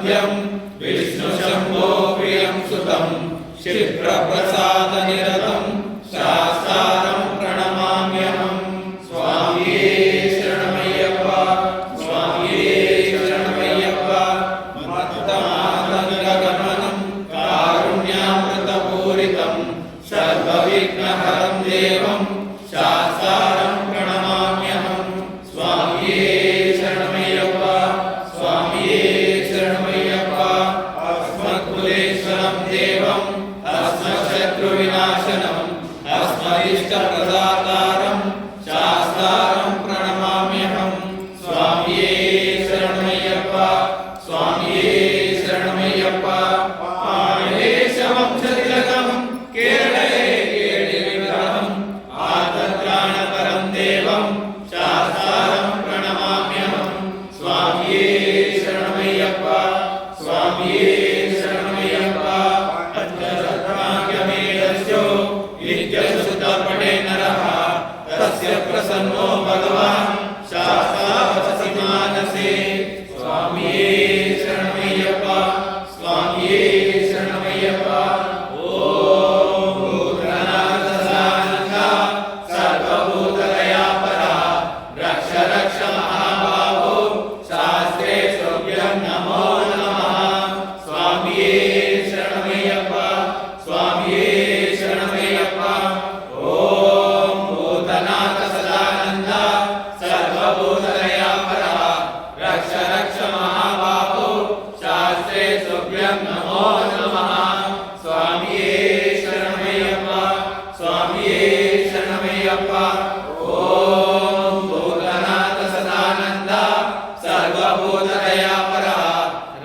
वन्द्यं विष्णुशम्भो प्रियं सुतं क्षिप्रप्रसादनिरतं शास्तारं प्रणमाम्यहं स्वामिये शरणमय्यप्प स्वामिये शरणमय्यप्प मत्तमातङ्गगमनं कारुण्यामृतपूरितं सर्वविघ्नहरं देवं शास्तारं प्रणमाम्यहं स्वामिये शरणमय्यप्प स्वामिये शरणमय्यप्प अस्मत्कुलेश्वरं देवं अस्मच्छत्रुविनाशनम् अस्मदिष्टप्रदातारं शास्तारं प्रणमाम्यहं स्वामिये शरणमय्यप्प स्वामिये शरणमय्यप्प आयेशवंशतिलकं केरळे केळिविग्रहम् आतत्राणपरं देवं शास्तारं प्रणमाम्यहं स्वामिये शरणमय्यप्प स्वामिये शरणमय्यप्प अज्ञसद्भाग्यमेतस्यो नित्यशुद्धपटे नरः तस्य प्रसन्नो भगवान् शास्तावसति मानसे स्वामिये शरणमय्यप्प स्वामिये शरणमय्यप्प ॐ भूतनाथसानन्दा सर्वभूतदयापरा रक्ष रक्ष महाबाहो शास्त्रे तुभ्यं नमो नमः स्वामिये शरणमय्यप्प स्वामिये शरणमय्यप्प ॐ भूतनाथसदानन्दा सर्वभूतदयापरा रक्ष रक्ष महाबाहो शास्त्रे तुभ्यं नमो नमः स्वामिये शरणमय्यप्प स्वामिये शरणमय्यप्प ॐ भूतनाथसदानन्दा सर्वभूतदयापरा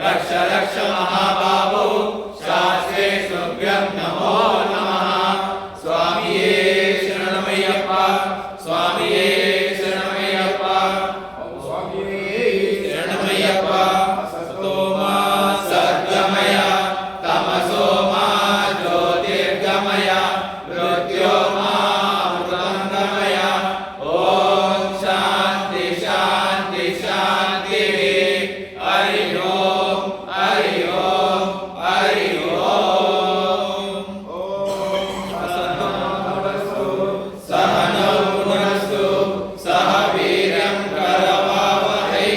रक्ष रक्ष महाबाहो शास्त्रे तुभ्यं नमो नमः स्वामिये शरणमय्यप्प स्वामिये शरणमय्यप्प शरणमय्यप्प सतो मा सद्गमय तमसो मा ज्योतिर्गमय मृत्यो मा अमृतङ्गमय ॐ शान्ति शान्ति शान्तिः हरि ओम् हरि ओम् हरि ओम् सहनौ पुनस्तु सह वीर्यं करवावहै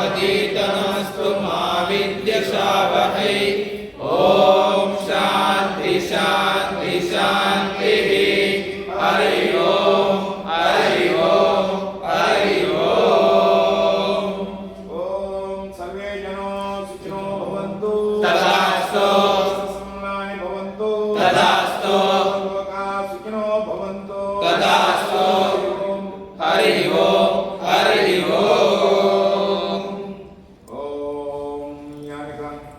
तेजस्विनावधीतमस्तु मा विद्विषावहै